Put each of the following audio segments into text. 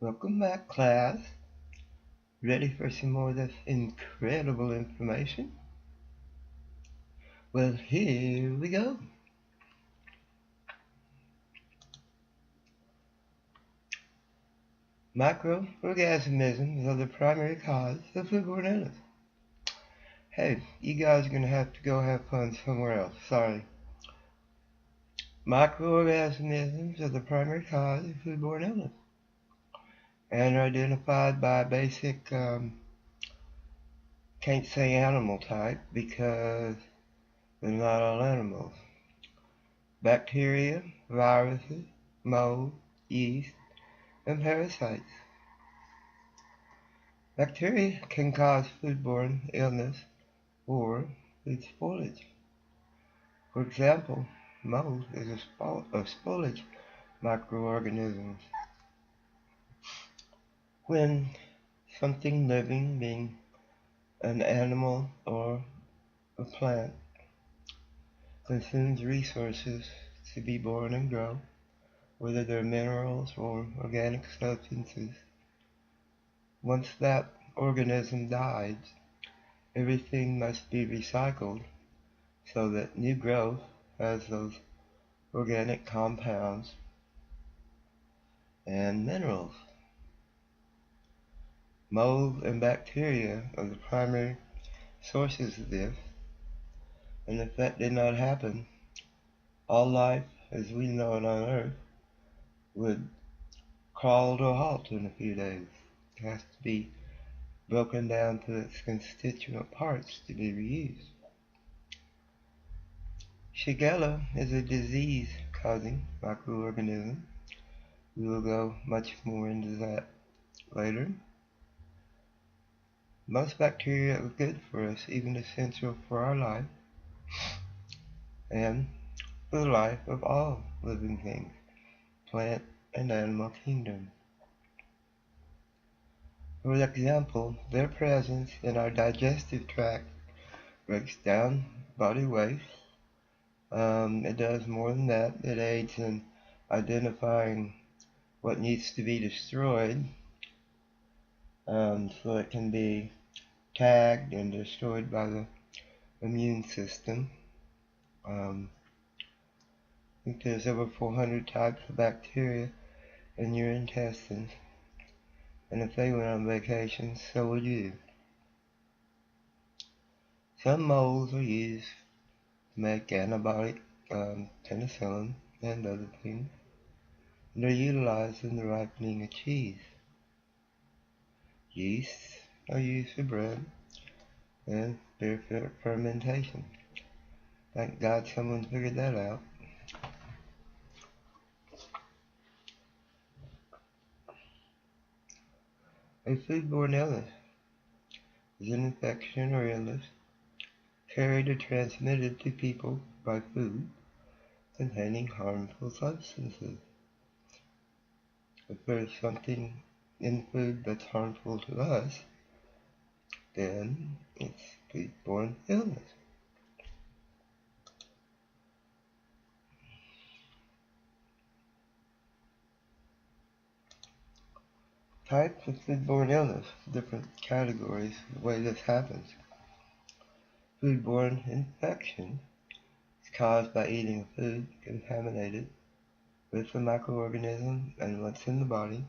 Welcome back, class. Ready for some more of this incredible information? Well, here we go. Microorganisms are the primary cause of foodborne illness. Hey, you guys are going to have to go have fun somewhere else. Sorry. Microorganisms are the primary cause of foodborne illness and are identified by basic, can't say animal type because they're not all animals. Bacteria, viruses, mold, yeast, and parasites. Bacteria can cause foodborne illness or food spoilage. For example, mold is a spoilage microorganism. When something living, being an animal or a plant, consumes resources to be born and grow, whether they're minerals or organic substances, once that organism dies, everything must be recycled so that new growth has those organic compounds and minerals. Mold and bacteria are the primary sources of this, and if that did not happen, all life as we know it on Earth would crawl to a halt in a few days. It has to be broken down to its constituent parts to be reused. Shigella is a disease-causing microorganism. We will go much more into that later. Most bacteria are good for us, even essential for our life and for the life of all living things, plant and animal kingdom. For example, their presence in our digestive tract breaks down body waste. It does more than that. It aids in identifying what needs to be destroyed, so it can be tagged and destroyed by the immune system. I think there's over 400 types of bacteria in your intestines, and if they went on vacation, so would you. Some molds are used to make antibiotic, penicillin, and other things. And they're utilized in the ripening of cheese. Yeasts are used for bread and beer fermentation. Thank God someone figured that out. A foodborne illness is an infection or illness carried or transmitted to people by food containing harmful substances. If there's something in food that's harmful to us, then it's foodborne illness. Types of foodborne illness, different categories, the way this happens. Foodborne infection is caused by eating food contaminated with the microorganism, and once in the body,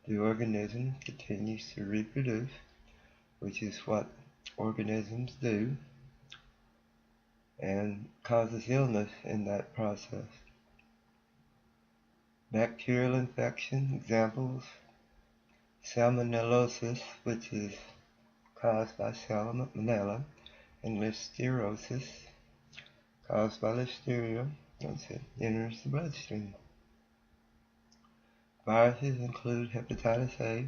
the organism continues to reproduce, which is what organisms do, and causes illness in that process. Bacterial infection, examples, salmonellosis, which is caused by salmonella, and listeriosis, caused by listeria, once it enters the bloodstream. Viruses include hepatitis A,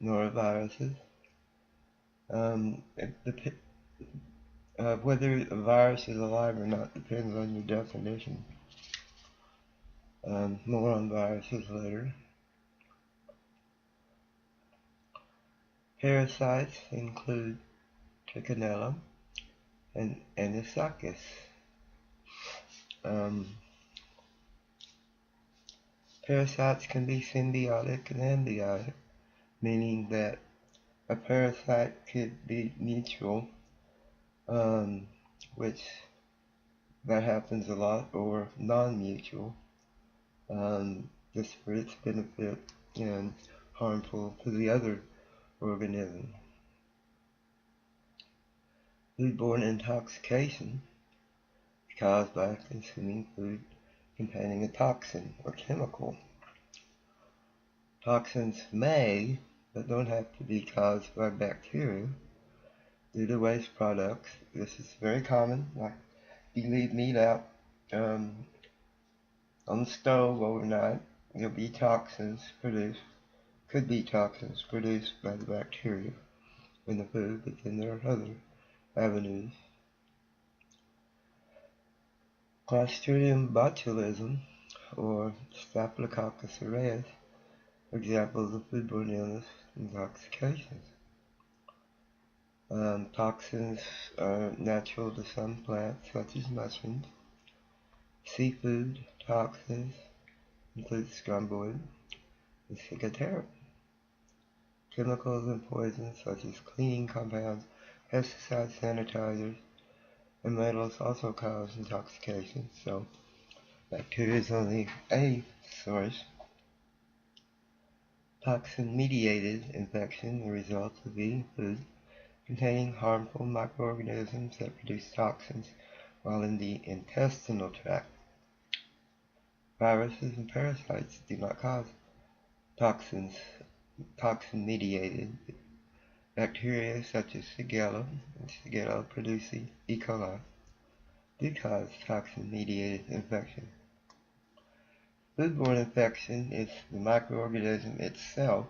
noroviruses. Whether a virus is alive or not depends on your definition. More on viruses later. Parasites include trichinella and anisakis. Parasites can be symbiotic and ambiotic, meaning that a parasite could be mutual, which that happens a lot, or non-mutual, just for its benefit and harmful to the other organism. Foodborne intoxication is caused by consuming food containing a toxin or chemical. Toxins may, but don't have to be caused by bacteria due to waste products. This is very common. Like you leave meat out on the stove overnight, there'll be toxins produced, could be toxins produced by the bacteria in the food, but then there are other avenues. Clostridium botulism, or Staphylococcus aureus, are examples of foodborne illness intoxications. Toxins are natural to some plants, such as mushrooms. Seafood toxins include scrumboid and ciguatera. Chemicals and poisons, such as cleaning compounds, pesticides, sanitizers, and metals also cause intoxication, so bacteria is only a source. Toxin-mediated infection, the result of eating food containing harmful microorganisms that produce toxins while in the intestinal tract. Viruses and parasites do not cause toxin-mediated. Bacteria such as Shigella and Shigella producing E. coli do cause toxin-mediated infection. Foodborne infection is the microorganism itself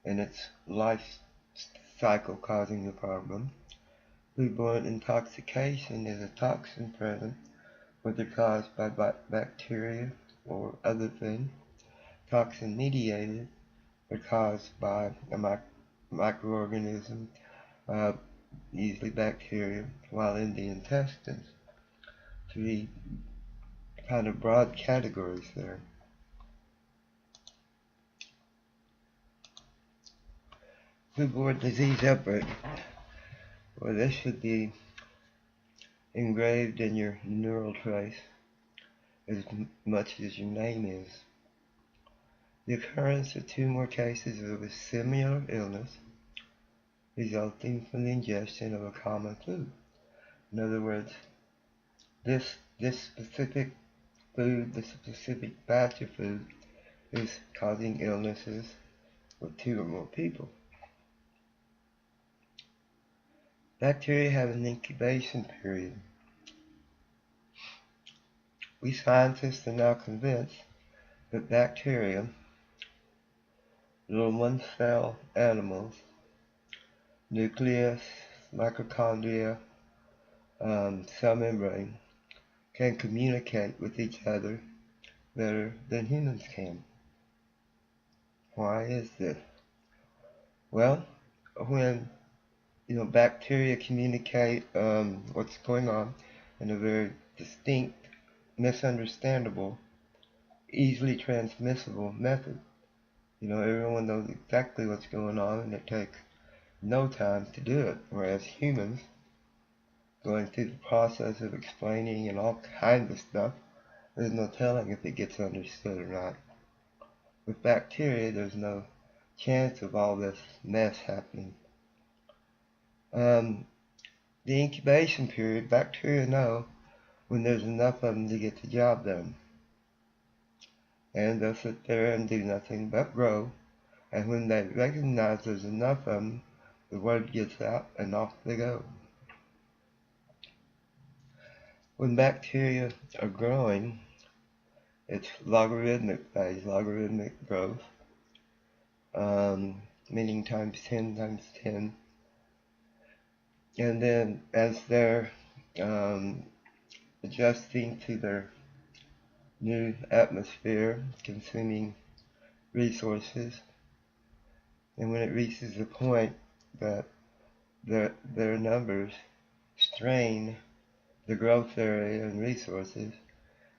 and its life cycle causing the problem. Foodborne intoxication is a toxin present, whether caused by bacteria or other things. Toxin-mediated or caused by a microorganism, usually bacteria, while in the intestines. Three kind of broad categories there. Foodborne disease outbreak. Well, this should be engraved in your neural trace as much as your name is. The occurrence of 2 more cases of a similar illness resulting from the ingestion of a common food. In other words, this specific food, this specific batch of food, is causing illnesses with 2 or more people. Bacteria have an incubation period. We scientists are now convinced that bacteria, little one-cell animals, nucleus, mitochondria, cell membrane, can communicate with each other better than humans can. Why is this? Well, when bacteria communicate what's going on in a very distinct, misunderstandable, easily transmissible method. Everyone knows exactly what's going on and it takes no time to do it, whereas humans, going through the process of explaining and all kinds of stuff, there's no telling if it gets understood or not. With bacteria, there's no chance of all this mess happening. The incubation period, bacteria know when there's enough of them to get the job done. And they'll sit there and do nothing but grow. And when they recognize there's enough of them, the word gets out and off they go. When bacteria are growing, it's logarithmic phase, logarithmic growth, meaning times 10 times 10. And then as they're adjusting to their new atmosphere, consuming resources, and when it reaches the point that their numbers strain the growth area and resources,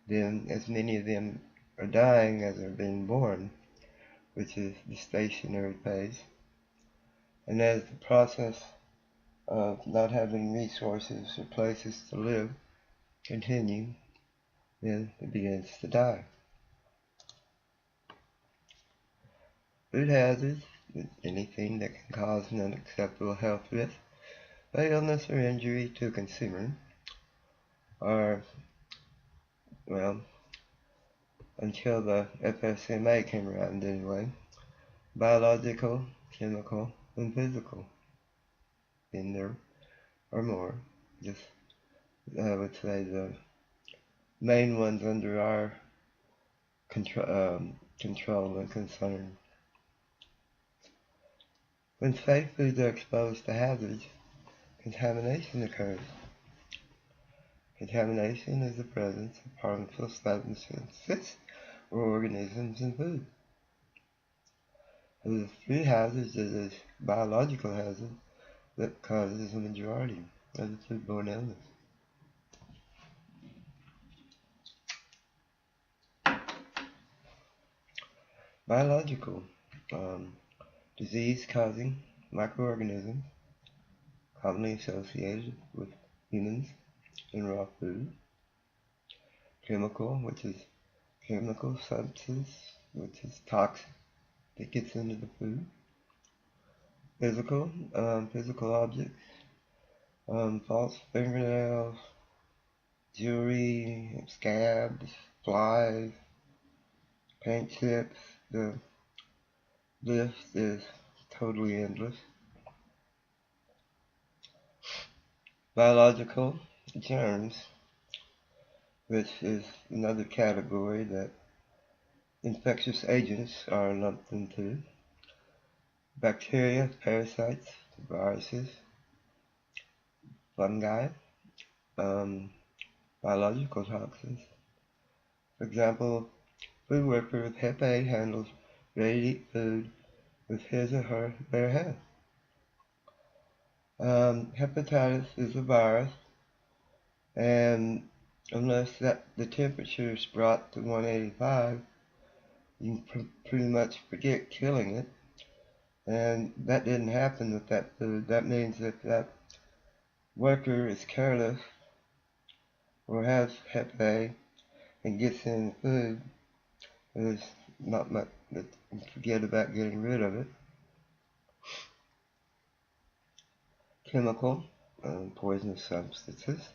then as many of them are dying as they're being born, which is the stationary phase. And as the process of not having resources or places to live continue, then it begins to die. Food hazards is anything that can cause an unacceptable health risk by illness or injury to a consumer, or, well, until the FSMA came around anyway, biological, chemical, and physical. In there or more. Just, I would say, the main ones under our control and concern. When safe foods are exposed to hazards, contamination occurs. Contamination is the presence of harmful substances or organisms in food. Of the three hazards, it is biological hazard that causes the majority of the foodborne illness. Biological, disease-causing microorganisms commonly associated with humans in raw food. Chemical, which is chemical substance, which is toxic that gets into the food. Physical, physical objects, false fingernails, jewelry, scabs, flies, paint chips. The list is totally endless. Biological germs, which is another category that infectious agents are lumped into. Bacteria, parasites, viruses, fungi, biological toxins. For example, food worker with Hep A handles ready-to-eat food with his or her bare hands. Hepatitis is a virus, and unless the temperature is brought to 185, you can pretty much forget killing it. And that didn't happen with that food. That means that that worker is careless or has Hep A and gets in the food, there's not much to forget about getting rid of it. Chemical, poisonous substances,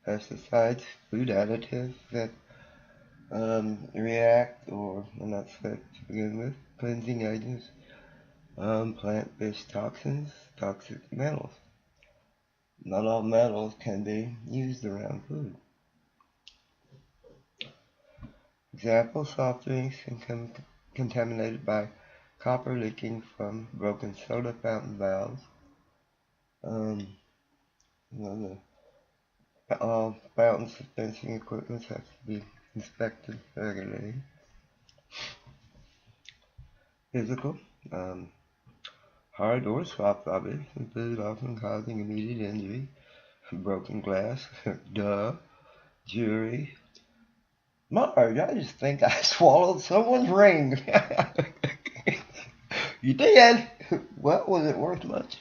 pesticides, food additives that react or are not safe to begin with, cleansing agents, plant-based toxins, toxic metals. Not all metals can be used around food. Example, soft drinks contaminated by copper leaking from broken soda fountain valves. All fountain dispensing equipment has to be inspected regularly. Physical, hard or soft objects in food often causing immediate injury. Broken glass, duh, jewelry. Marge, I just think I swallowed someone's ring. You did? Well, was it worth much?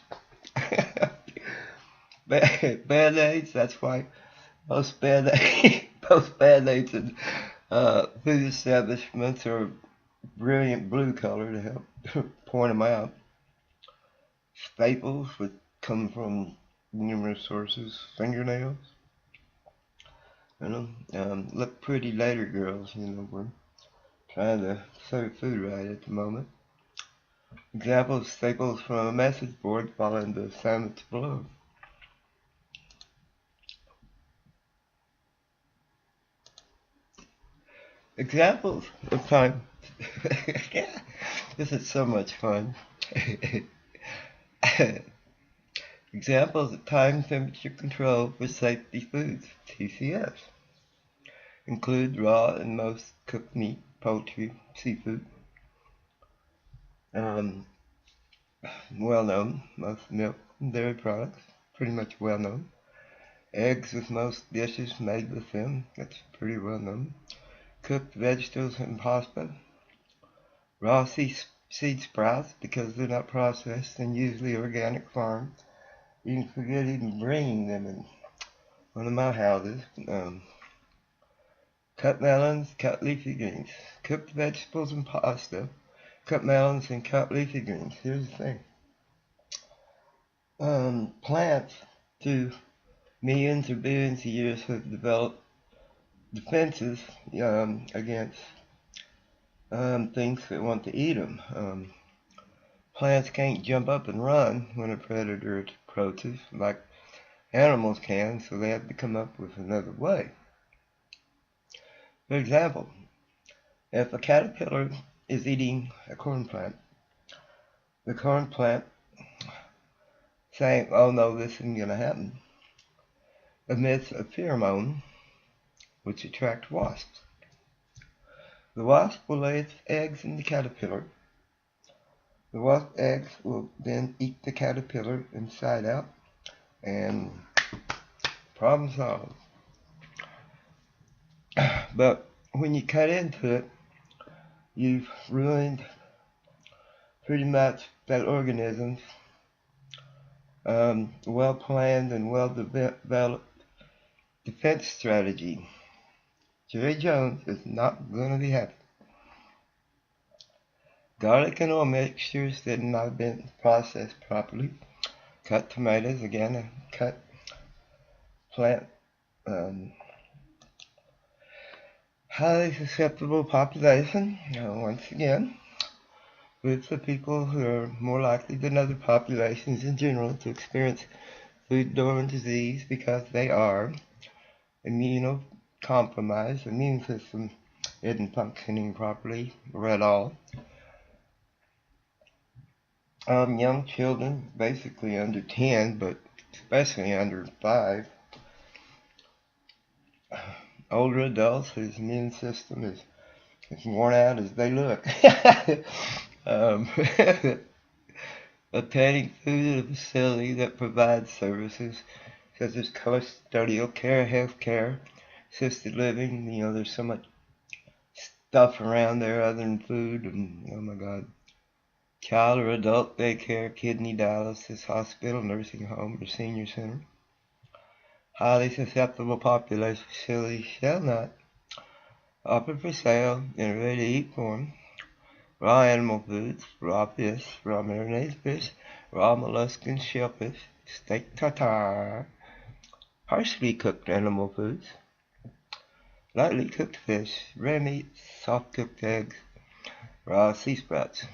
Band-aids, that's why most band-aids in food establishments are brilliant blue color to help point them out. Staples, which come from numerous sources. Fingernails. Look pretty later, girls. We're trying to serve food right at the moment. Examples, staples from a message board following the assignments below. Examples of time. This is so much fun. Examples of time temperature control for safety foods, TCS, include raw and most cooked meat, poultry, seafood. Well known, most milk and dairy products, pretty much well known. Eggs with most dishes made with them, that's pretty well known. cooked vegetables and pasta, raw seed sprouts because they're not processed and usually organic farm. You can forget even bringing them in one of my houses. Cut melons, cut leafy greens, cooked vegetables and pasta, cut melons and cut leafy greens. Here's the thing. Plants through millions or billions of years have developed defenses against things that want to eat them. Plants can't jump up and run when a predator approaches like animals can, so they have to come up with another way. For example, if a caterpillar is eating a corn plant, the corn plant saying, "Oh no, this isn't going to happen," emits a pheromone which attracts wasps. The wasp will lay its eggs in the caterpillar. The wasp eggs will then eat the caterpillar inside out, and problem solved. But when you cut into it, you've ruined pretty much that organism's well-planned and well-developed defense strategy. Jerry Jones is not going to be happy. Garlic and oil mixtures that have not been processed properly. Cut tomatoes, again, a cut plant. Highly susceptible population, once again, groups of people who are more likely than other populations in general to experience food-borne disease because they are immunocompromised. Immune system isn't functioning properly or at all. Young children, basically under 10, but especially under 5. Older adults whose immune system is as worn out as they look. Obtaining food at a facility that provides services such as custodial care, health care, assisted living. There's so much stuff around there other than food, and oh my God. Child or adult daycare, kidney dialysis, hospital, nursing home, or senior center. Highly susceptible population facilities shall not offer for sale in a ready-to-eat form raw animal foods, raw fish, raw marinated fish, raw mollusk and shellfish, steak tartare, partially cooked animal foods, lightly cooked fish, rare meats, soft cooked eggs, raw sea sprouts.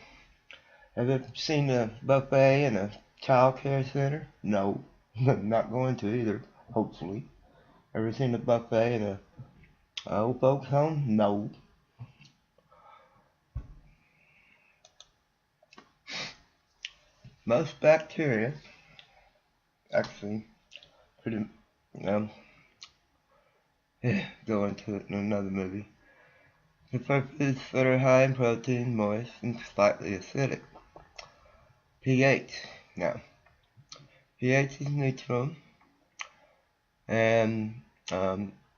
Have you ever seen a buffet in a child care center? No, not going to either, hopefully. Ever seen a buffet in a old folks home? No. Most bacteria, actually, pretty, go into it in another movie. Prefer foods that are high in protein, moist, and slightly acidic. pH. Now, pH is neutral, and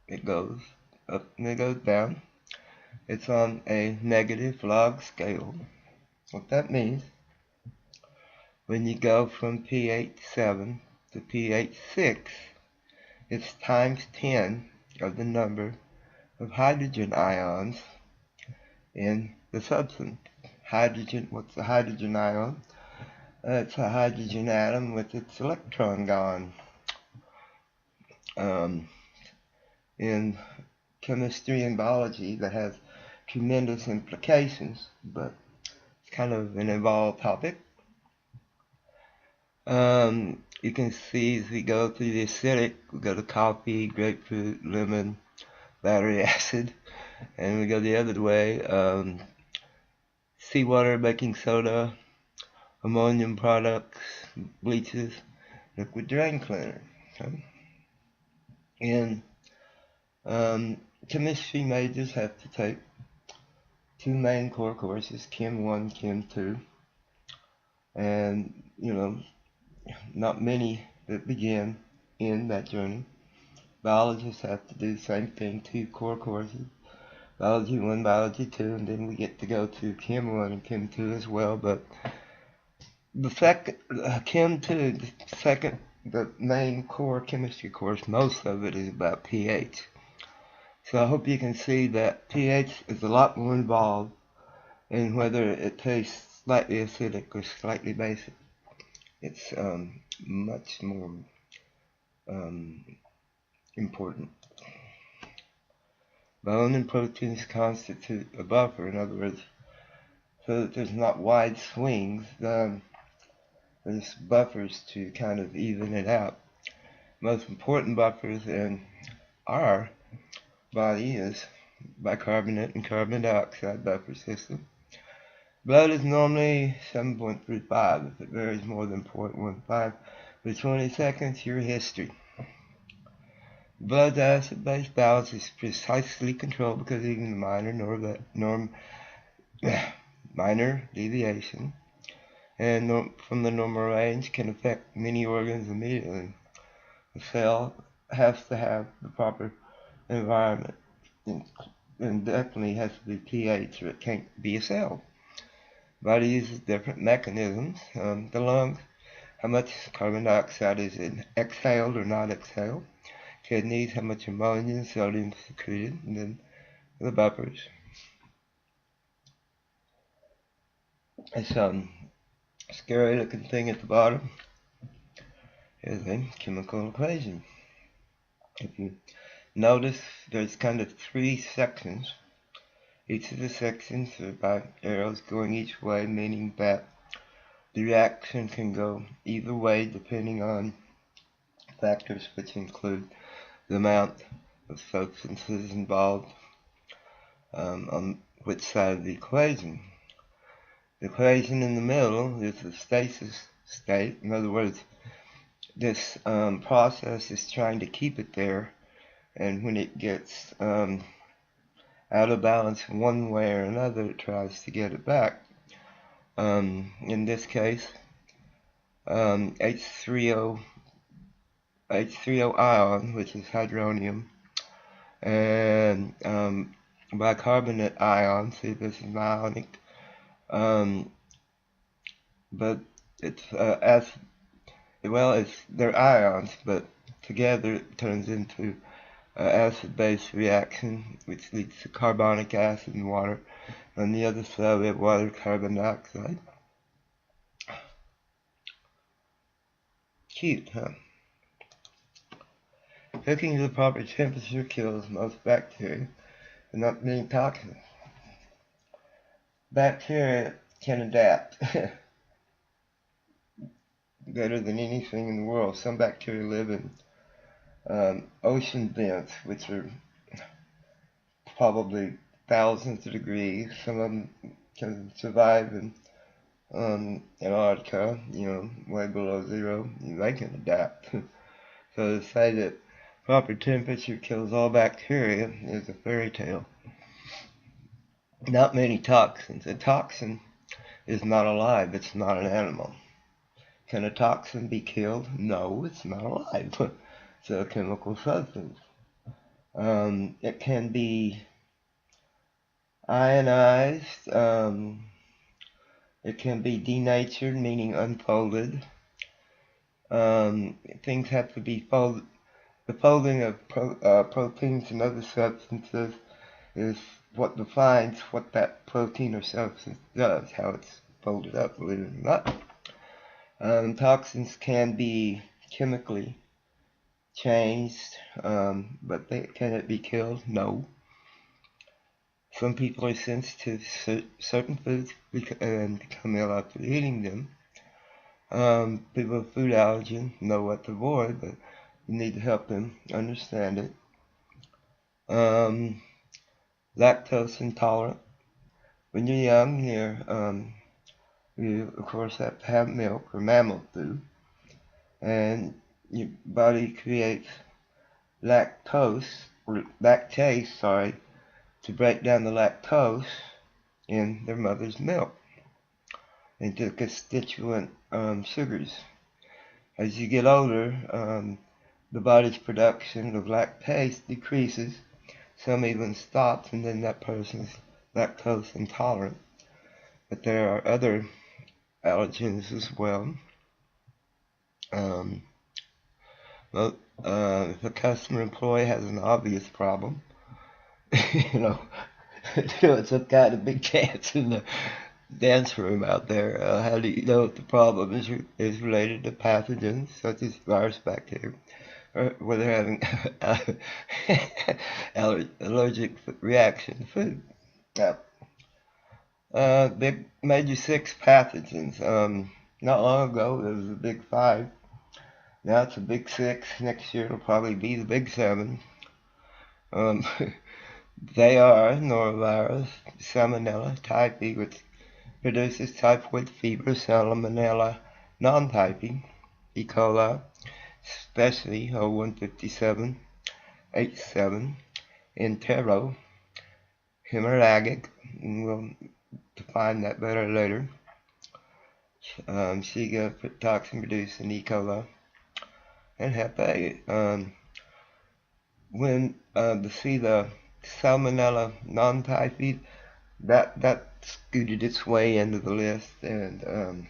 it goes up and it goes down. It's on a negative log scale. What that means, when you go from pH 7 to pH 6, it's times 10 of the number of hydrogen ions in the substance. Hydrogen, what's a hydrogen ion? It's a hydrogen atom with its electron gone. In chemistry and biology, that has tremendous implications, but it's kind of an involved topic. You can see as we go through the acidic, we go to coffee, grapefruit, lemon, battery acid, and we go the other way. Seawater, baking soda, ammonium products, bleaches, liquid drain cleaner. Okay? And chemistry majors have to take 2 main core courses, Chem 1, Chem 2, and not many that begin in that journey. Biologists have to do the same thing, 2 core courses, Biology 1, Biology 2, and then we get to go to Chem 1 and Chem 2 as well. But the second, Chem 2, the main core chemistry course, most of it is about pH. So I hope you can see that pH is a lot more involved in whether it tastes slightly acidic or slightly basic. It's much more important. Bone and proteins constitute a buffer. In other words, so that there's not wide swings, there's buffers to kind of even it out. Most important buffers in our body is bicarbonate and carbon dioxide buffer system. Blood is normally 7.35. If it varies more than 0.15 for 20 seconds, your history. Blood's acid-base balance is precisely controlled because even minor deviation from the normal range can affect many organs immediately. The cell has to have the proper environment, and definitely has to be pH, or it can't be a cell. Body uses different mechanisms. The lungs, how much carbon dioxide is exhaled or not exhaled. Kidneys, how much ammonia and sodium is secreted. And then the buffers. This scary looking thing at the bottom is a chemical equation. If you notice, there's kind of 3 sections. Each of the sections are by arrows going each way, meaning that the reaction can go either way depending on factors which include the amount of substances involved on which side of the equation. The equation in the middle is the stasis state. In other words, this process is trying to keep it there, and when it gets out of balance one way or another, it tries to get it back. In this case, H3O ion, which is hydronium, and bicarbonate ion. See, this is ionic, but it's they're ions, but together it turns into acid-base reaction, which leads to carbonic acid and water. On the other side, we have water, carbon dioxide. Cute, huh? Cooking to the proper temperature kills most bacteria, but not many toxins. Bacteria can adapt better than anything in the world. Some bacteria live in ocean vents, which are probably thousands of degrees. Some of them can survive in Antarctica, way below zero. They can adapt. So to say that proper temperature kills all bacteria is a fairy tale. Not many toxins. A toxin is not alive. It's not an animal. Can a toxin be killed? No, it's not alive. It's a chemical substance. It can be ionized. It can be denatured, meaning unfolded. Things have to be folded. The folding of proteins and other substances is what defines what that protein or substance does, how it's folded up, believe it or not. Toxins can be chemically changed, but can it be killed? No. Some people are sensitive to certain foods and become ill after eating them. People with food allergy know what to avoid, but you need to help them understand it. Lactose intolerant. When you're young, you of course have to have milk or mammal food, and your body creates lactase, to break down the lactose in their mother's milk into constituent sugars. As you get older, the body's production of lactase decreases, Some even stops, and then that person's lactose intolerant. But there are other allergens as well. Well, if a customer employee has an obvious problem, you know, it's some kind of big chance in the dance room out there. How do you know if the problem is related to pathogens such as virus, bacteria, or whether having allergic reaction to food? Now, big major 6 pathogens. Not long ago there was a big 5. Now it's a big 6. Next year it'll probably be the big 7. Um, they are norovirus, salmonella typhi, which produces typhoid fever, salmonella non-typhi, E. coli, especially O157, H7, entero, hemorrhagic, and we'll define that better later. Shiga toxin producing E. coli, and Hep A. When see the salmonella non-typhi, that scooted its way into the list, and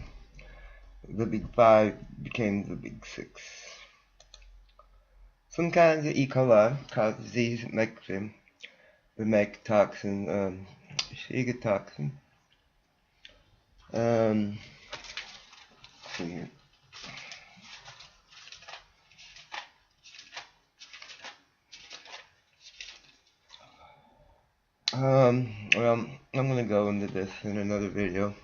the big 5 became the big 6. Some kinds of E. coli cause disease that makes them make toxin, Shiga toxin. Let's see here. Well, I'm going to go into this in another video,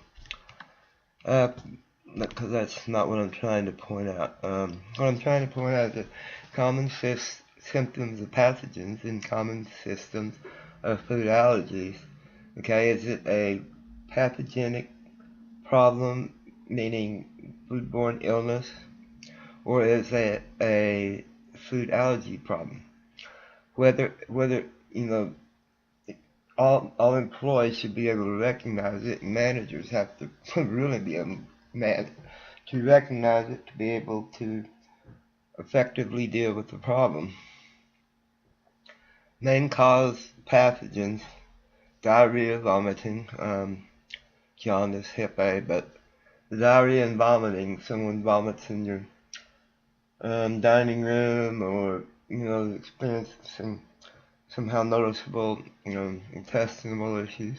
because that's not what I'm trying to point out. What I'm trying to point out is the common symptoms of pathogens and common systems of food allergies. Okay, is it a pathogenic problem, meaning foodborne illness, or is it a food allergy problem? Whether you know, all employees should be able to recognize it, and managers have to really be able to recognize it to be able to effectively deal with the problem. Main cause pathogens: diarrhea, vomiting, jaundice, Hep A. But the diarrhea and vomiting, someone vomits in your dining room, or experience somehow noticeable intestinal issues.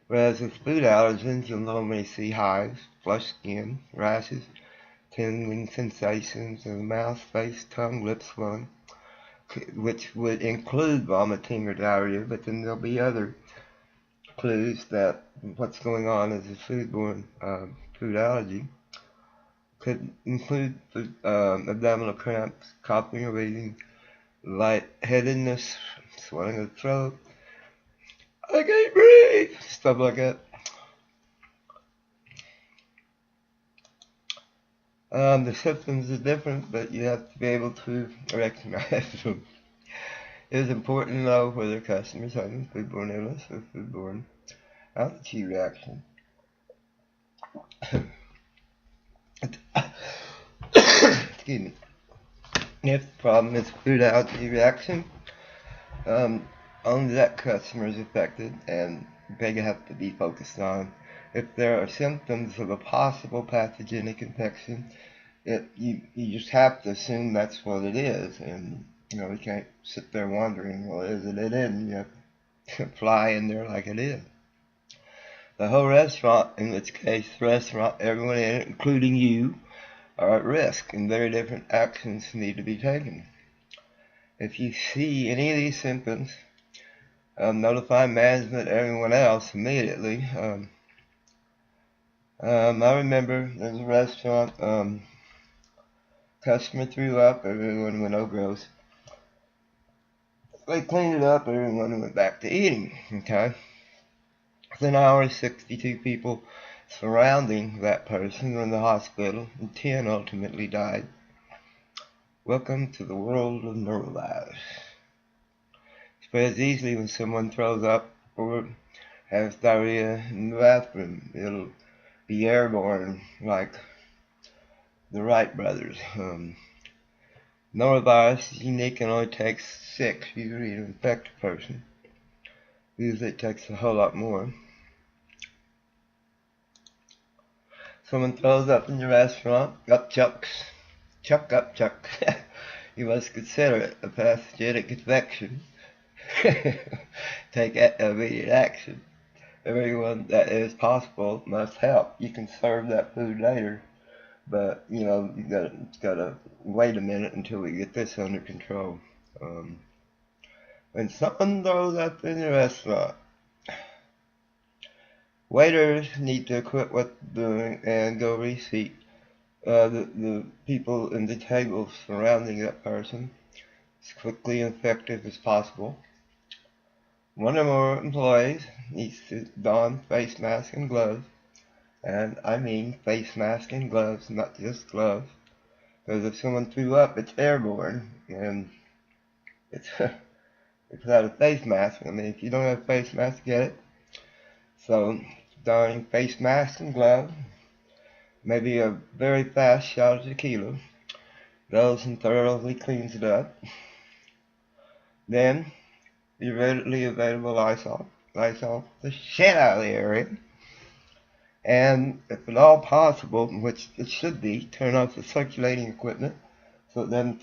Whereas with food allergens, you'll normally see hives, flushed skin, rashes, tingling sensations in the mouth, face, tongue, lip swelling, which would include vomiting or diarrhea, but then there'll be other clues that what's going on is a foodborne food allergy. Could include abdominal cramps, coughing or wheezing, lightheadedness, swelling of the throat, I can't breathe, stuff like that. The symptoms are different, but you have to be able to recognize them. It is important to know whether customers have foodborne illness or foodborne allergy reaction. Excuse me. If the problem is food allergy reaction, only that customer is affected, and they have to be focused on. If there are symptoms of a possible pathogenic infection, you just have to assume that's what it is, and you can't sit there wondering, well, is it? It isn't. You have to fly in there like it is. The whole restaurant, in this case, the restaurant, everyone in it, including you, are at risk, and very different actions need to be taken. If you see any of these symptoms, notify management, everyone else immediately. I remember there was a restaurant, customer threw up, everyone went, oh gross. They cleaned it up, everyone went back to eating, okay? Within an hour, 62 people surrounding that person were in the hospital, and 10 ultimately died. Welcome to the world of norovirus. Spreads easily when someone throws up or has diarrhea in the bathroom. It'll be airborne like the Wright brothers. Norovirus is unique and only takes 6 usually to infect a person. Usually it takes a whole lot more. Someone throws up in your restaurant, up chucks, up chuck. You must consider it a pathogenic infection. Take immediate action. Everyone that is possible must help. You can serve that food later, but you know you gotta wait a minute until we get this under control. When someone throws up in your restaurant, waiters need to quit what they're doing and go reseat the people in the tables surrounding that person as quickly and effective as possible. One or more employees needs to don face mask and gloves, and I mean face mask and gloves, not just gloves, because if someone threw up, it's airborne, and it's without a face mask. I mean, if you don't have a face mask, get it. So, donning face mask and gloves, maybe a very fast shot of tequila, goes and thoroughly cleans it up. Then, your readily available Lysol the shit out of the area. And if at all possible, which it should be, turn off the circulating equipment so then,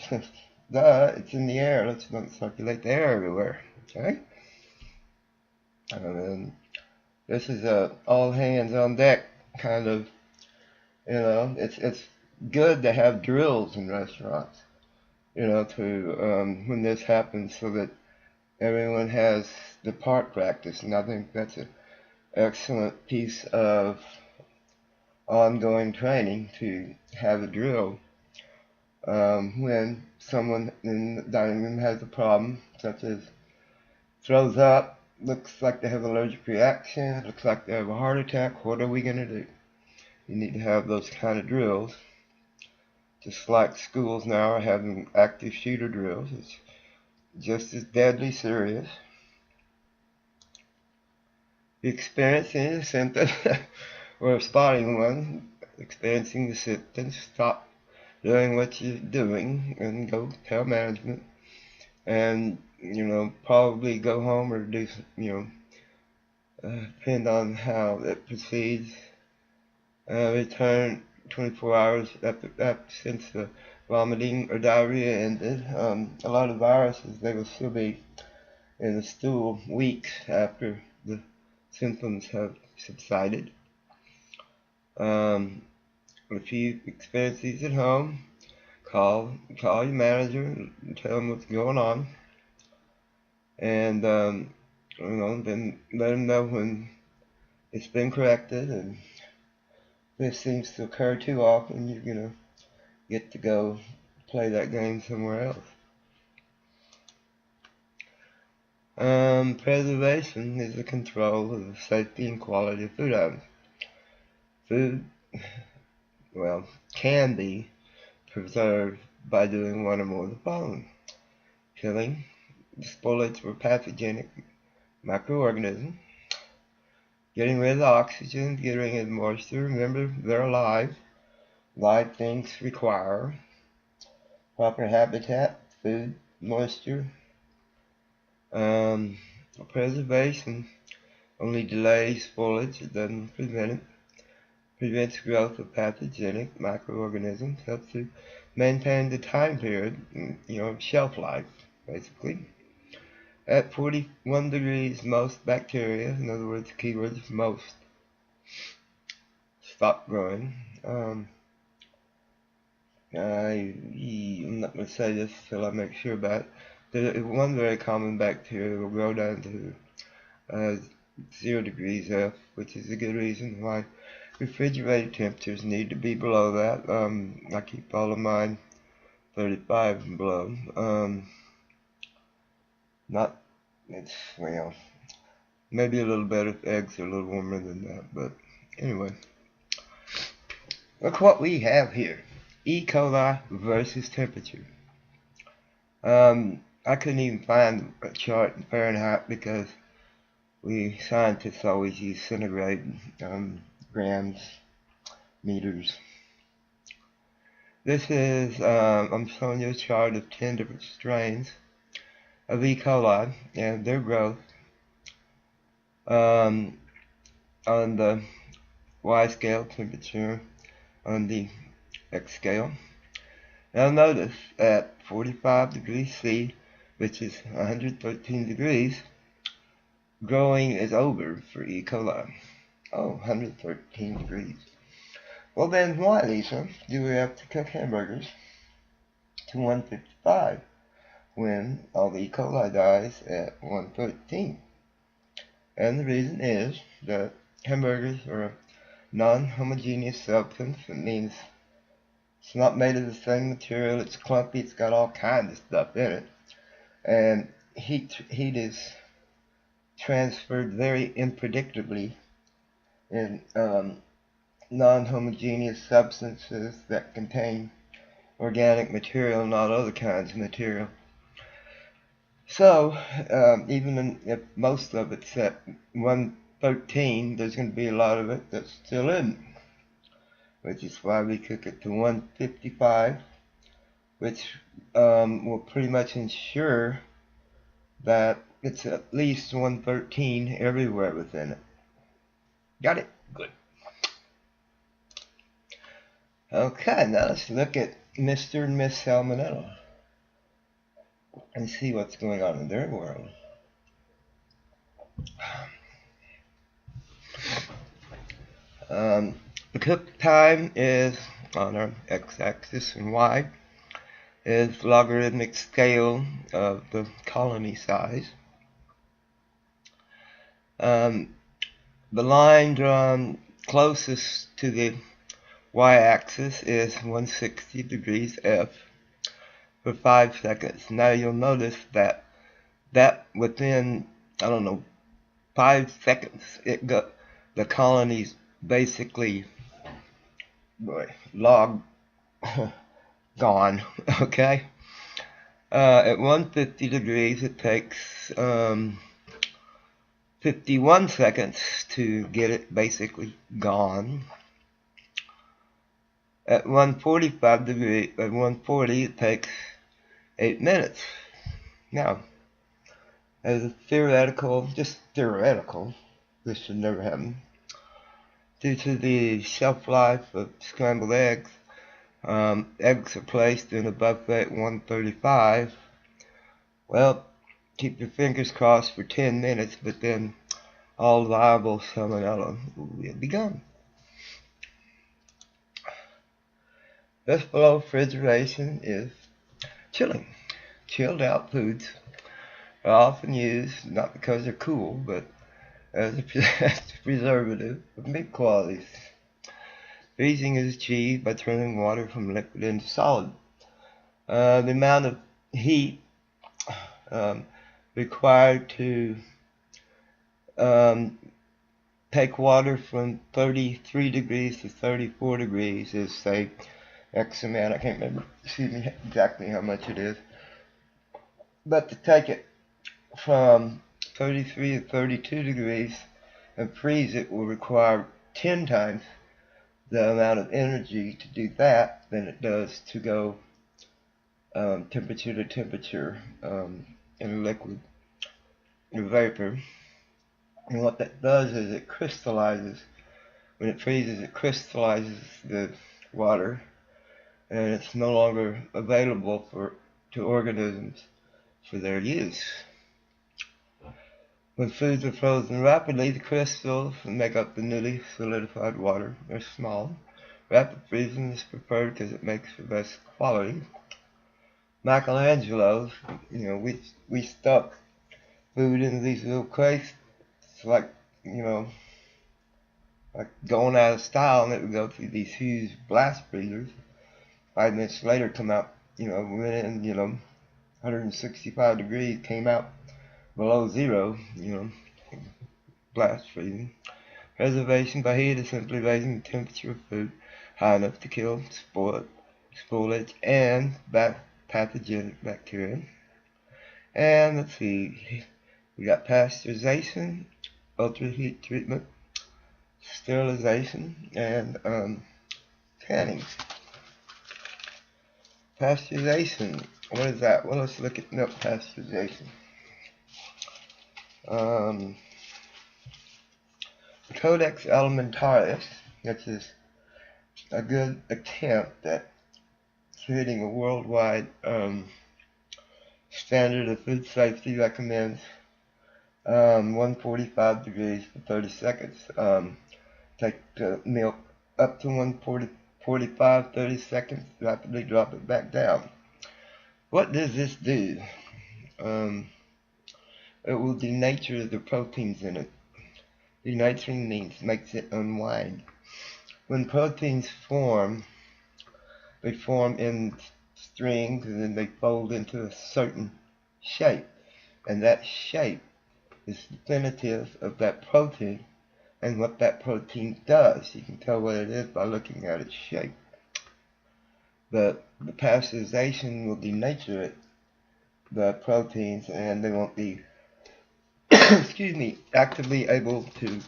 it's in the air. Let's not circulate the air everywhere. Okay? And this is a all hands on deck kind of, it's good to have drills in restaurants, to when this happens so that everyone has the part practice, and I think that's an excellent piece of ongoing training to have a drill when someone in the dining room has a problem, such as throws up, looks like they have an allergic reaction, looks like they have a heart attack. What are we going to do? You need to have those kind of drills. Just like schools now are having active shooter drills. It's just as deadly serious. If you experience any symptoms or spotting one, experiencing the symptoms, stop doing what you're doing and go tell management, and probably go home or do depend on how it proceeds. Return 24 hours after since the vomiting or diarrhea ended. A lot of viruses, they will still be in the stool weeks after the symptoms have subsided. If you experience these at home, call your manager and tell them what's going on, and then let them know when it's been corrected. And if this seems to occur too often, you're gonna get to go play that game somewhere else. Preservation is the control of the safety and quality of food items. Food, can be preserved by doing one or more of the following: killing the spoilage for pathogenic microorganisms, getting rid of the oxygen, getting rid of moisture. Remember, they're alive. Live things require proper habitat, food, moisture. Preservation only delays spoilage, it doesn't prevent it. Prevents growth of pathogenic microorganisms, helps to maintain the time period, shelf life, basically. At 41 degrees, most bacteria, in other words, the keyword is most, stop growing. I'm not going to say this until I make sure about it. There's one very common bacteria will grow down to 0 degrees F, which is a good reason why refrigerated temperatures need to be below that. I keep all of mine 35 and below. Maybe a little better if eggs are a little warmer than that, but anyway. Look what we have here. E. coli versus temperature. I couldn't even find a chart in Fahrenheit because we scientists always use centigrade, grams, meters. This is, I'm showing you a chart of 10 different strains of E. coli and their growth on the Y scale, temperature on the X scale. Now notice at 45 degrees C, which is 113 degrees, growing is over for E. coli. Oh, 113 degrees. Well then why, Lisa, do we have to cook hamburgers to 155 when all the E. coli dies at 113? And the reason is that hamburgers are a non-homogeneous substance. It means it's not made of the same material, it's clumpy, it's got all kinds of stuff in it. And heat is transferred very unpredictably in non-homogeneous substances that contain organic material, not other kinds of material. So, even if most of it's at 113, there's going to be a lot of it that's still in, which is why we cook it to 155, which will pretty much ensure that it's at least 113 everywhere within it. Got it? Good. Okay, now let's look at Mr. and Miss Salmonella and see what's going on in their world. The cook time is on our x-axis, and y is logarithmic scale of the colony size. The line drawn closest to the y-axis is 160 degrees F for 5 seconds. Now you'll notice that within, 5 seconds, the colony's basically log gone. Okay. At 150 degrees, it takes 51 seconds to get it basically gone. At 145 degrees, at 140, it takes 8 minutes. Now, as a theoretical, just theoretical, this should never happen. Due to the shelf life of scrambled eggs, eggs are placed in a buffet at 135. Well, keep your fingers crossed for 10 minutes, but then all viable salmonella will be gone. Just below refrigeration is chilling. Chilled out foods are often used not because they're cool, but as a preservative of meat qualities. Freezing is achieved by turning water from liquid into solid. The amount of heat required to take water from 33 degrees to 34 degrees is, say, X amount. I can't remember, exactly how much it is. But to take it from 33 to 32 degrees and freeze it will require 10 times the amount of energy to do that than it does to go temperature to temperature in a liquid or vapor. And what that does is it crystallizes. When it freezes, it crystallizes the water, and it's no longer available to organisms for their use. When foods are frozen rapidly, the crystals that make up the newly solidified water are small. Rapid freezing is preferred because it makes for best quality. Michelangelo's, we stuck food into these little crates. It's like, like going out of style, and it would go through these huge blast freezers. 5 minutes later, come out, went in, 165 degrees, came out below zero, blast freezing. Preservation by heat is simply raising the temperature of food high enough to kill spoilage and pathogenic bacteria. And let's see, we got pasteurization, ultra-heat treatment, sterilization, and canning. Pasteurization. What is that? Well, let's look at milk pasteurization. Codex Alimentarius, which is a good attempt at creating a worldwide standard of food safety, recommends 145 degrees for 30 seconds. Take the milk up to 145, 30 seconds, rapidly drop it back down. What does this do? It will denature the proteins in it. Denaturing means makes it unwind. When proteins form, they form in strings and then they fold into a certain shape. And that shape is definitive of that protein and what that protein does. You can tell what it is by looking at its shape. But the pasteurization will denature it, the proteins, and they won't be excuse me, actively able to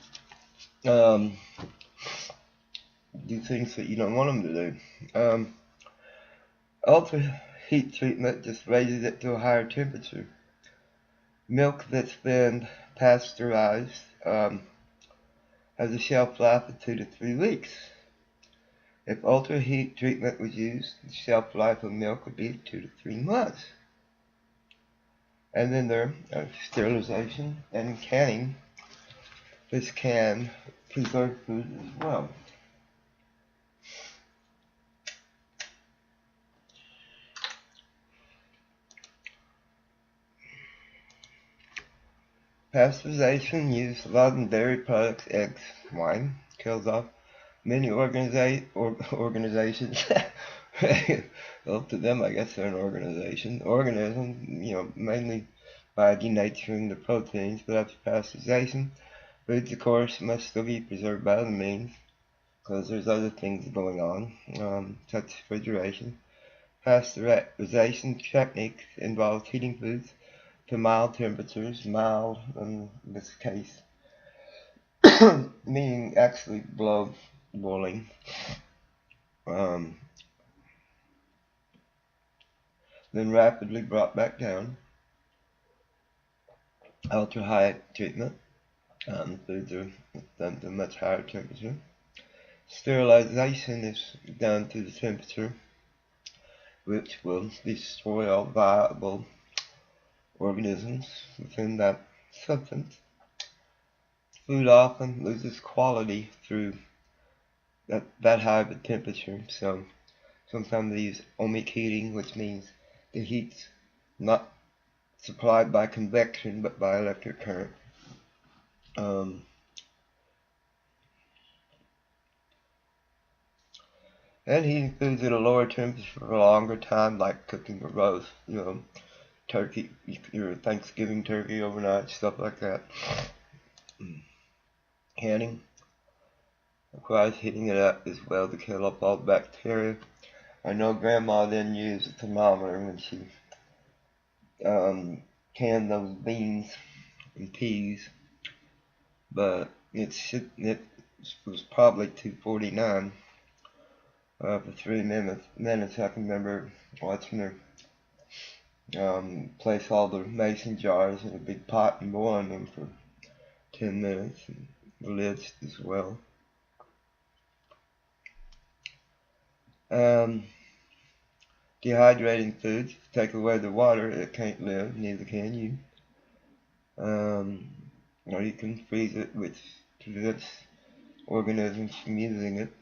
do things that you don't want them to do. Ultra heat treatment just raises it to a higher temperature. Milk that's been pasteurized has a shelf life of 2 to 3 weeks. If ultra heat treatment was used, the shelf life of milk would be 2 to 3 months. And then there are sterilization and canning. This can preserve food as well. Pasteurization used a lot in dairy products, eggs, wine, kills off many organizations. Well, to them, I guess they're an organisms, mainly by denaturing the proteins. But after pasteurization, foods, of course, must still be preserved by other means, because there's other things going on, such as refrigeration. Pasteurization techniques involve heating foods to mild temperatures, mild in this case, meaning actually below boiling. Then rapidly brought back down. Ultra high treatment. Foods are done to a much higher temperature. Sterilization is done to the temperature which will destroy all viable organisms within that substance. Food often loses quality through that high of a temperature, so sometimes they use ohmic heating, which means the heat's not supplied by convection but by electric current. And heating foods at a lower temperature for a longer time, like cooking a roast, turkey, your Thanksgiving turkey overnight, stuff like that. Canning requires heating it up as well to kill off all bacteria. I know Grandma didn't use a thermometer when she canned those beans and peas, but it was probably 249 for 3 minutes. I can remember watching her place all the mason jars in a big pot and boiling them for 10 minutes, and the lids as well. Dehydrating foods, take away the water, it can't live, neither can you. Or you can freeze it, which prevents organisms from using it.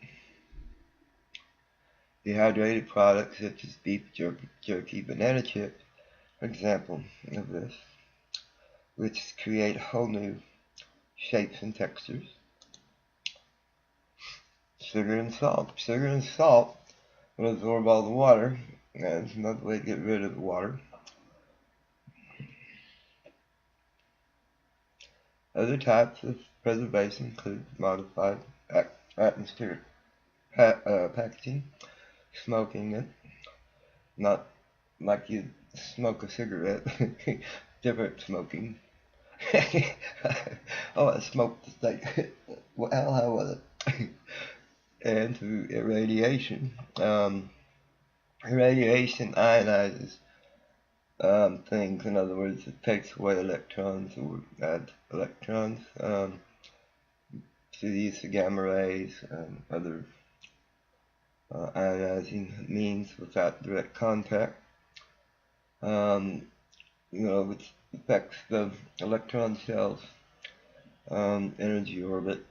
Dehydrated products such as beef jerky, banana chips, for example of this, which create whole new shapes and textures. Sugar and salt. Sugar and salt will absorb all the water, and there's another way to get rid of the water. Other types of preservation include modified atmospheric packaging, smoking it, not like you smoke a cigarette, different smoking. Oh, I smoked the steak. Well, how was it? And through irradiation, Radiation ionizes things. In other words, it takes away electrons or adds electrons through the use of gamma rays and other ionizing means without direct contact. Which affects the electron shell's energy orbit.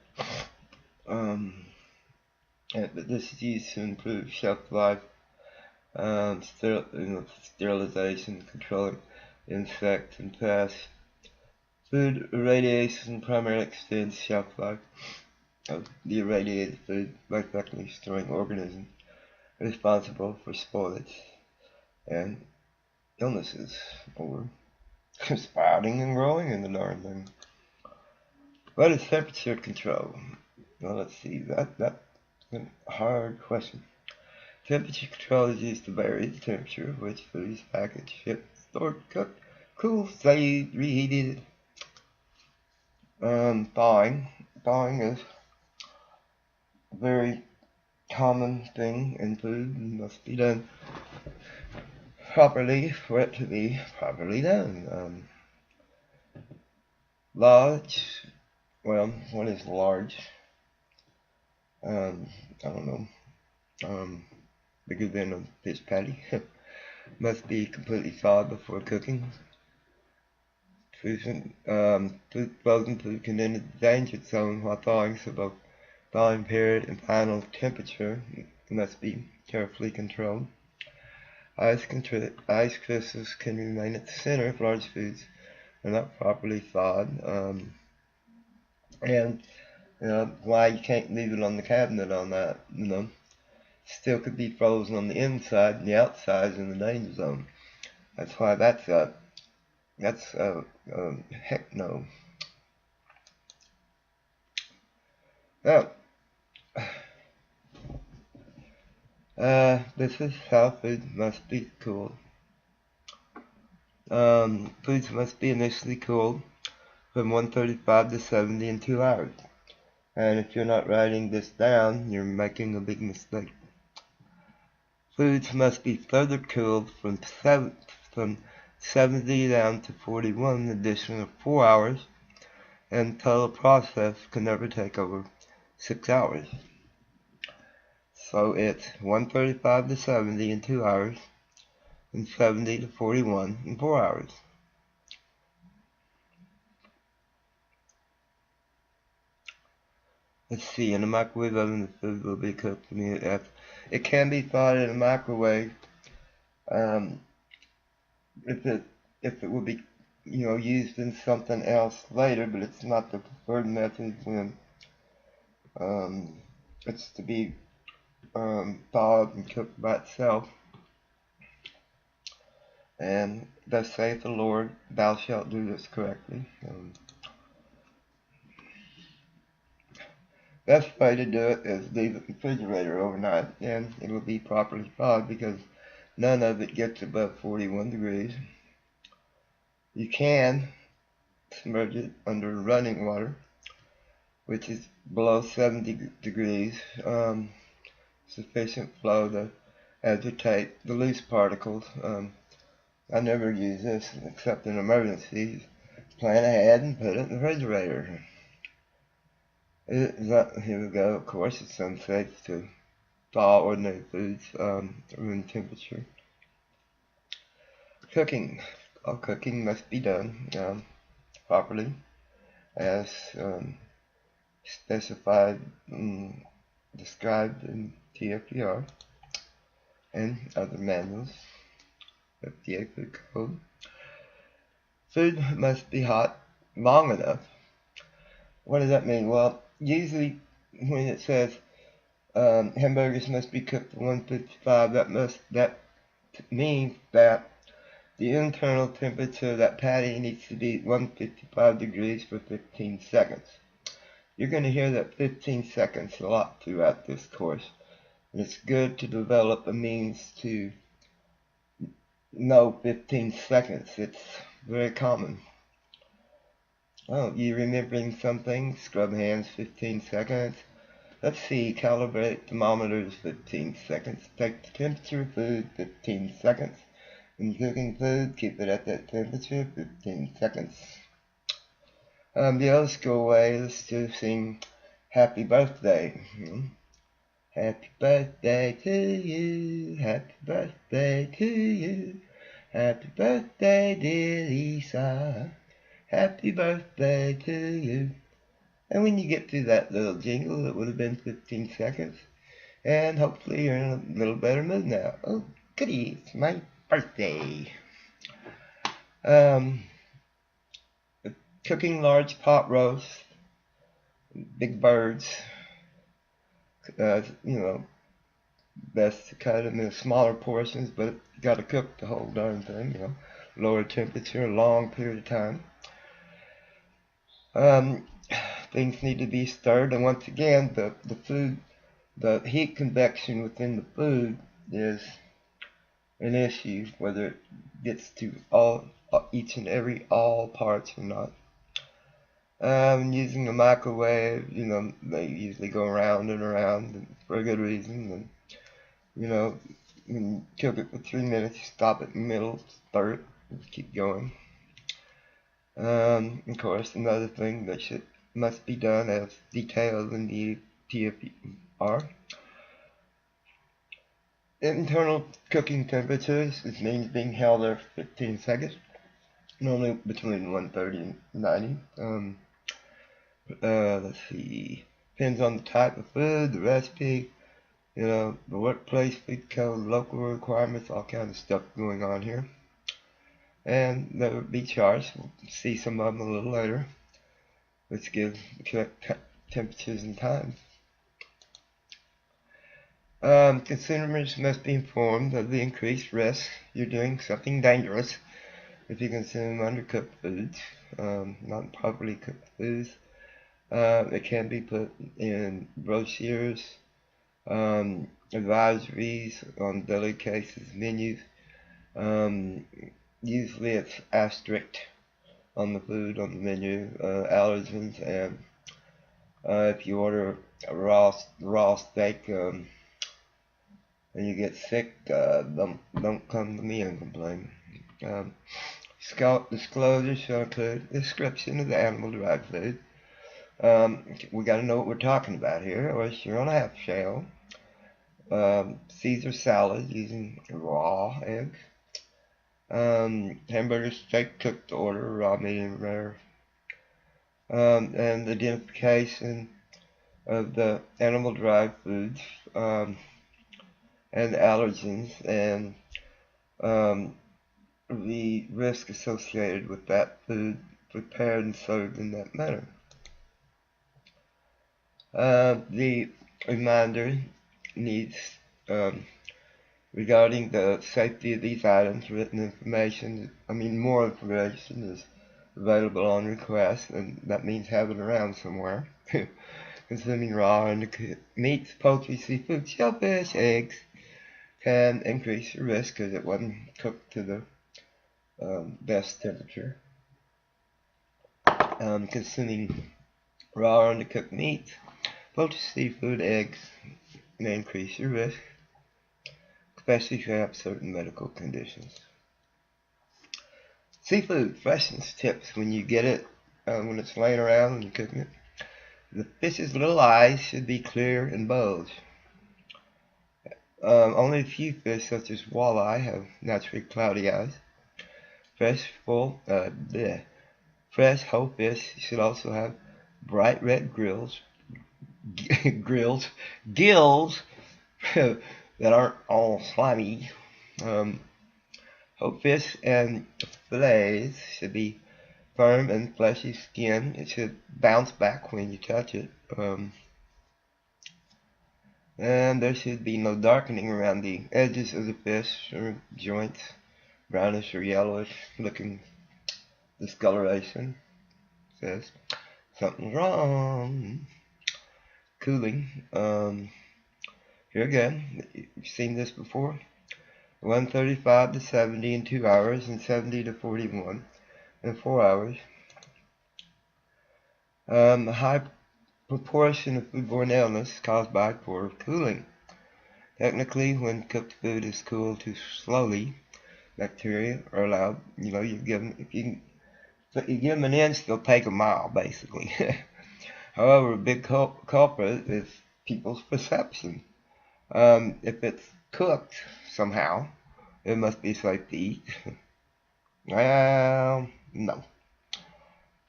But this is used to improve shelf life, sterilization, controlling insects and pests. Food irradiation primarily extends shelf life of the irradiated food by effectively destroying organisms responsible for spoilage and illnesses, or sprouting and growing in the darn thing. What is temperature control? Well, let's see. That's a hard question. Temperature control is used to vary the temperature at which food is packaged, shipped, stored, cooked, cooled, saved, reheated. Thawing. Thawing is a very common thing in food and must be done properly for it to be properly done. Large. Well, what is large? I don't know. Bigger than a fish patty. Must be completely thawed before cooking. Frozen food can enter the danger zone while thawing, so both thawing period and final temperature must be carefully controlled. Ice crystals can remain at the center if large foods are not properly thawed. And why you can't leave it on the cabinet on that, still could be frozen on the inside, and the outside is in the danger zone. That's why that's heck no. Now, this is how food must be cooled. Foods must be initially cooled from 135 to 70 in 2 hours. And if you're not writing this down, you're making a big mistake. Foods must be further cooled from 70 down to 41, an additional 4 hours, and total process can never take over 6 hours. So it's 135 to 70 in 2 hours, and 70 to 41 in 4 hours. Let's see, in a microwave oven, the food will be cooked immediately after. It can be thawed in a microwave if it will be used in something else later, but it's not the preferred method when it's to be thawed and cooked by itself. And thus saith the Lord, thou shalt do this correctly. Best way to do it is leave it in the refrigerator overnight, and it will be properly thawed because none of it gets above 41 degrees. You can submerge it under running water, which is below 70 degrees, sufficient flow to agitate the loose particles. I never use this except in emergencies. Plan ahead and put it in the refrigerator. Here we go. Of course, it's unsafe to thaw ordinary foods at room temperature. Cooking. All cooking must be done properly, as specified, described in TFPR and other manuals, FDA food code. Food must be hot long enough. What does that mean? Well, usually when it says hamburgers must be cooked at 155, that means that the internal temperature of that patty needs to be 155 degrees for 15 seconds. You're going to hear that 15 seconds a lot throughout this course. And it's good to develop a means to know 15 seconds. It's very common. Oh, you remembering something? Scrub hands 15 seconds. Let's see, calibrate thermometers 15 seconds. Take the temperature of food 15 seconds. When cooking food, keep it at that temperature 15 seconds. The old school way is to sing happy birthday. Happy birthday to you, happy birthday to you, happy birthday dear Lisa, happy birthday to you. And when you get through that little jingle, it would have been 15 seconds, and hopefully you're in a little better mood now. Oh, goody, it's my birthday. Cooking large pot roasts, big birds, best to cut them in smaller portions, but you got to cook the whole darn thing, lower temperature, a long period of time. Things need to be stirred, and once again, the heat convection within the food is an issue, whether it gets to each and every all parts or not. Using the microwave, they usually go around and around for a good reason. And, you can cook it for 3 minutes, stop it in the middle, stir it, and keep going. Of course, another thing that must be done as detailed in the TFR. Internal cooking temperatures, this means being held there for 15 seconds, normally between 130 and 90. Let's see, depends on the type of food, the recipe, the workplace, food code, local requirements, all kinds of stuff going on here. And there will be charts. We'll see some of them a little later, which give correct temperatures and times. Consumers must be informed of the increased risk. You're doing something dangerous if you consume undercooked foods, not properly cooked foods. It can be put in brochures, advisories on delicacies menus. Usually it's asterisk on the food on the menu, allergens, and if you order a raw steak and you get sick, don't come to me and complain. Disclosure shall include a description of the animal-derived food. We got to know what we're talking about here, or else you're on a half shell. Caesar salad using raw eggs. Hamburger steak cooked to order, raw, medium rare. And identification of the animal-derived foods and allergens, and the risk associated with that food prepared and served in that manner. The reminder needs regarding the safety of these items, written information, more information is available on request, and that means have it around somewhere. Consuming raw and meats, poultry, seafood, shellfish, eggs can increase your risk because it wasn't cooked to the best temperature. Consuming raw or undercooked meats, poultry, seafood, eggs may increase your risk, especially if you have certain medical conditions. Seafood freshness tips when you get it, when it's laying around and you're cooking it. The fish's little eyes should be clear and bulge. Only a few fish, such as walleye, have naturally cloudy eyes. Fresh, whole fish should also have bright red gills that aren't all slimy. Whole fish and fillets should be firm and fleshy skin. It should bounce back when you touch it. And there should be no darkening around the edges of the fish or joints, brownish or yellowish looking discoloration. Says something's wrong. Cooling. Here again, you've seen this before. 135 to 70 in 2 hours, and 70 to 41 in 4 hours. High proportion of foodborne illness caused by poor cooling. Technically, when cooked food is cooled too slowly, bacteria are allowed. You give them you give them an inch, they'll take a mile, basically. However, a big culprit is people's perception. If it's cooked somehow, it must be safe to eat. Well, no.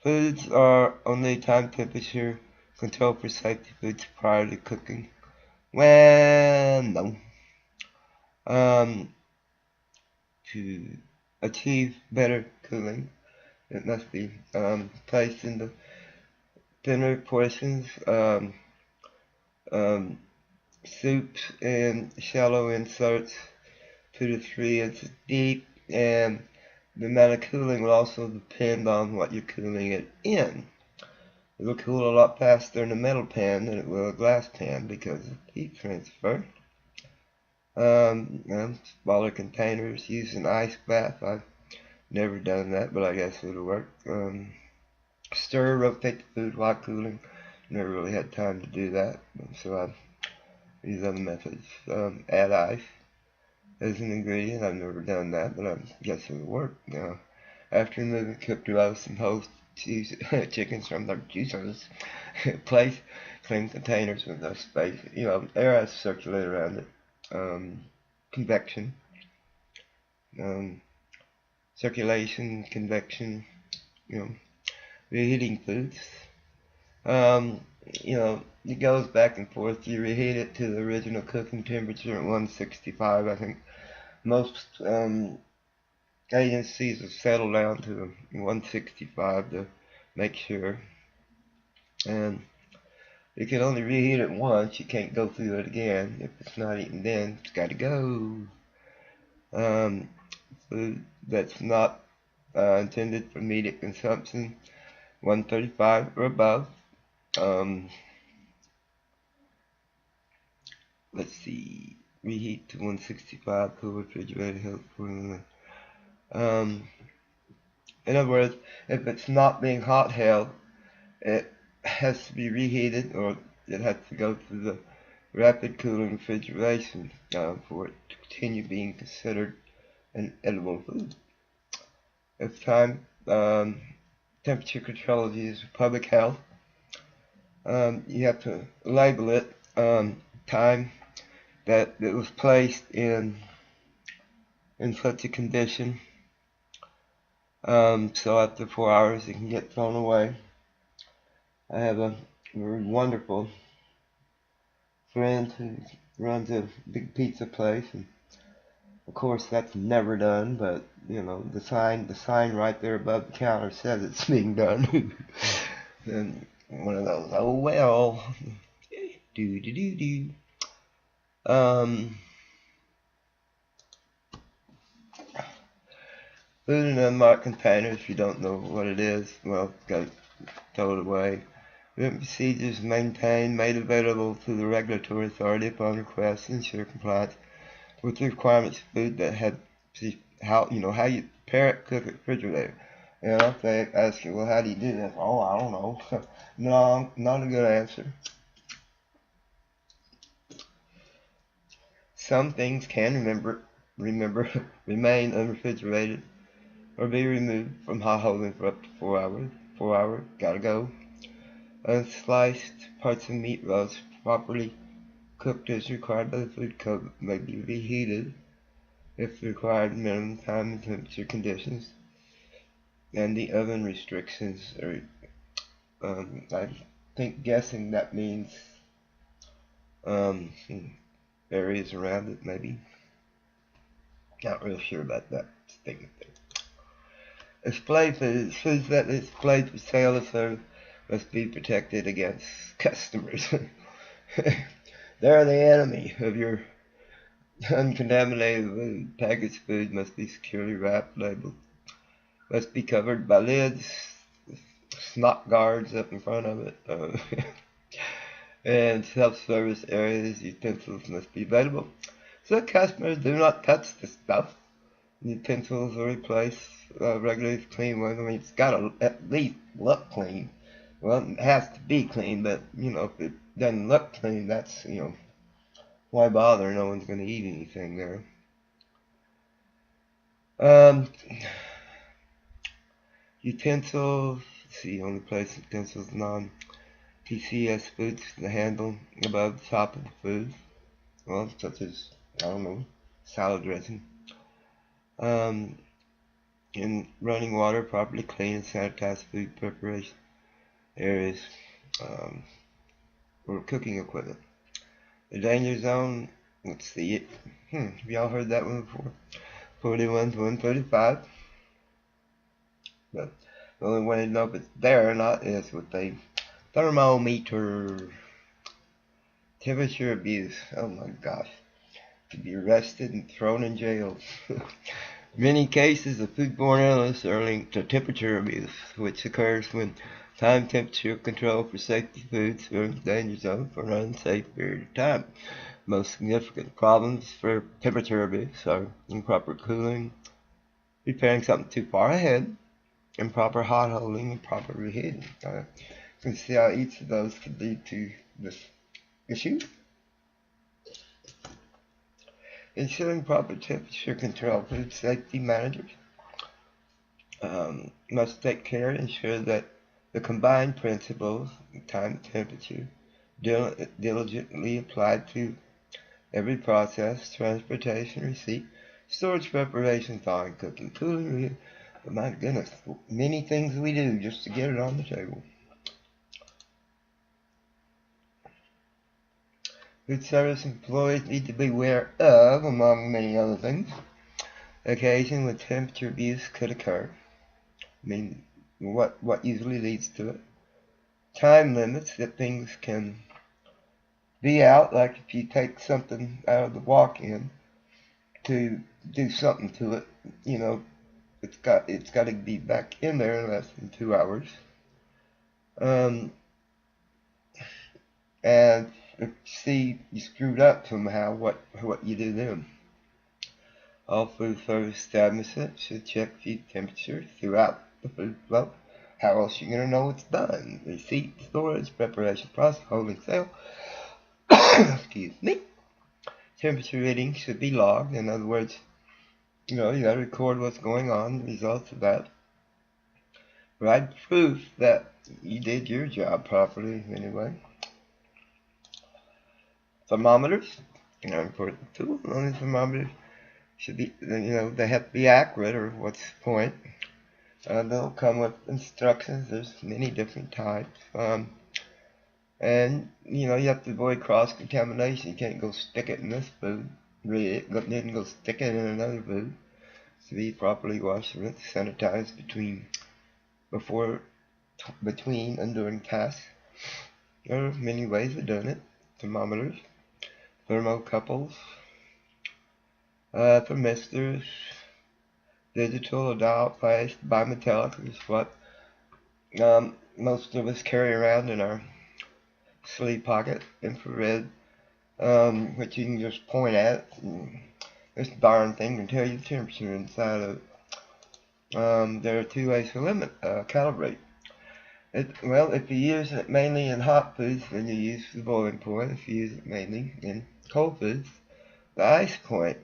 Foods are only time temperature control for safety foods prior to cooking. Well, no. To achieve better cooling, it must be placed in the thinner portions, soups and shallow inserts 2 to 3 inches deep, and the amount of cooling will also depend on what you're cooling it in. It will cool a lot faster in a metal pan than it will a glass pan because of heat transfer. Smaller containers, use an ice bath. I've never done that, but I guess it'll work. Stir, rotate the food while cooling. Never really had time to do that, so I use other methods. Add ice as an ingredient. I've never done that, but I guess it'll work. After removing cooked roast and whole chickens from their juices, place clean containers with no space. Air has to circulate around it. Convection, circulation, convection, reheating foods. It goes back and forth. You reheat it to the original cooking temperature at 165. I think most agencies have settled down to 165 to make sure. And you can only reheat it once. You can't go through it again. If it's not eaten then, it's got to go. Food that's not intended for immediate consumption, 135 or above. Let's see. Reheat to 165. Cool refrigerator helpful. In other words, if it's not being hot held, it has to be reheated, or it has to go through the rapid cooling refrigeration for it to continue being considered an edible food. If temperature control is used for public health, you have to label it time that it was placed in such a condition, so after 4 hours it can get thrown away. I have a very wonderful friend who runs a big pizza place, and of course that's never done, but the sign right there above the counter says it's being done. And one of those, oh well, do. Food in unmarked containers. If you don't know what it is, well, got throw it away. Written procedures maintained, made available to the regulatory authority upon request to ensure compliance with the requirements of food that had how you prepare it, cook it, refrigerate it. If they ask you, well, how do you do this? Oh, I don't know. No, not a good answer. Some things can remain unrefrigerated or be removed from hot holding for up to 4 hours. 4 hours, gotta go. Unsliced parts of meat roast properly cooked as required by the food code may be reheated if the required minimum time and temperature conditions and the oven restrictions are, I think guessing that means areas around it, maybe. Not real sure about that statement there. Display foods. Foods that is displayed for sale or service must be protected against customers. They're the enemy of your uncontaminated food. Packaged food must be securely wrapped, labeled. Must be covered by lids, snot guards up in front of it. And self-service areas, utensils must be available, so customers do not touch the stuff. Utensils are replaced regularly with clean ones. I mean, it's got to at least look clean. Well, it has to be clean, but if it doesn't look clean, that's why bother? No one's going to eat anything there. Um, Utensils. Let's see, only place utensils non-TCS foods to handle above the top of the food. Well, such as salad dressing. Um, in running water, properly clean and sanitize food preparation areas um, or cooking equipment. The danger zone. Let's see it. Have y'all heard that one before? 41 to 135. But the only way to know if it's there or not is with a thermometer. Temperature abuse. Oh my gosh. Could be arrested and thrown in jail. Many cases of foodborne illness are linked to temperature abuse, which occurs when time temperature control for safety foods are in the danger zone for an unsafe period of time. Most significant problems for temperature abuse are improper cooling, preparing something too far ahead, improper hot holding, and proper reheating. You can see how each of those could lead to this issue. Ensuring proper temperature control. Food safety managers must take care to ensure that the combined principles, time, temperature, diligently applied to every process, transportation, receipt, storage, preparation, thawing, cooking, cooling. But my goodness, many things we do just to get it on the table. Food service employees need to be aware of, among many other things, occasion when temperature abuse could occur. I mean, what usually leads to it. Time limits that things can be out, like if you take something out of the walk-in to do something to it, it's got to be back in there in less than 2 hours. And if you screwed up somehow, what you do then? All food service establishments should check feed temperature throughout the food flow. How else are you going to know it's done? Receipt, storage, preparation process, holding, sale. Excuse me. Temperature readings should be logged. In other words, you got to record what's going on, the results of that. Provide proof that you did your job properly anyway. Thermometers, an important tool. Only thermometers should be, they have to be accurate, or what's the point? They'll come with instructions. There's many different types. And, you have to avoid cross-contamination. You can't go stick it in this food, read it, then go stick it in another food. To be properly washed, rinse, sanitized between and during tasks. There are many ways of doing it. Thermometers, thermocouples, thermistors, digital or dial flash, bimetallic is what most of us carry around in our sleeve pocket. Infrared, which you can just point at. And this darn thing can tell you the temperature inside of it. There are two ways to calibrate. If you use it mainly in hot foods, then you use the boiling point. If you use it mainly in cold foods, the ice point.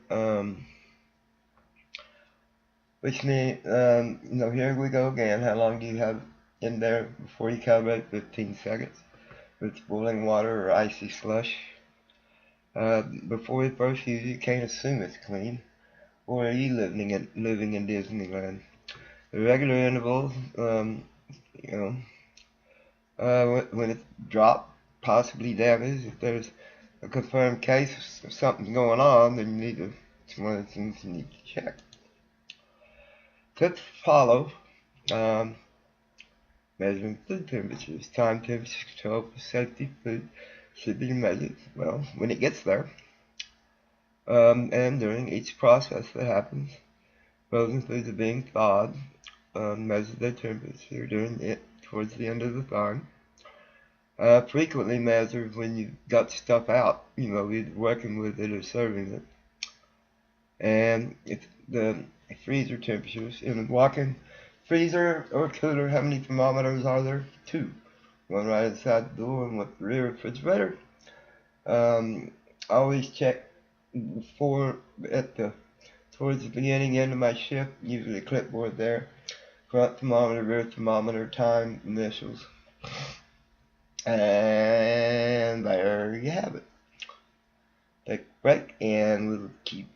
Which means, here we go again. How long do you have in there before you calibrate? 15 seconds. If it's boiling water or icy slush. Before we first use it, you can't assume it's clean. Or are you living in Disneyland? The regular intervals, when it's dropped, possibly damaged. If there's a confirmed case of something going on, then it's one of the things you need to check. Tips follow. Measuring food temperatures. Time temperature control for safety food should be measured, when it gets there. And during each process that happens. Frozen foods are being thawed. Measure their temperature towards the end of the thawing. Frequently measure when you got stuff out, either working with it or serving it. And it's the freezer temperatures. In a walk-in freezer or cooler, how many thermometers are there? 2. one right inside the door and with the rear refrigerator. Always check before towards the beginning end of my shift, usually a clipboard there. Front thermometer, rear thermometer, time, initials. And there you have it. Take a break and we'll keep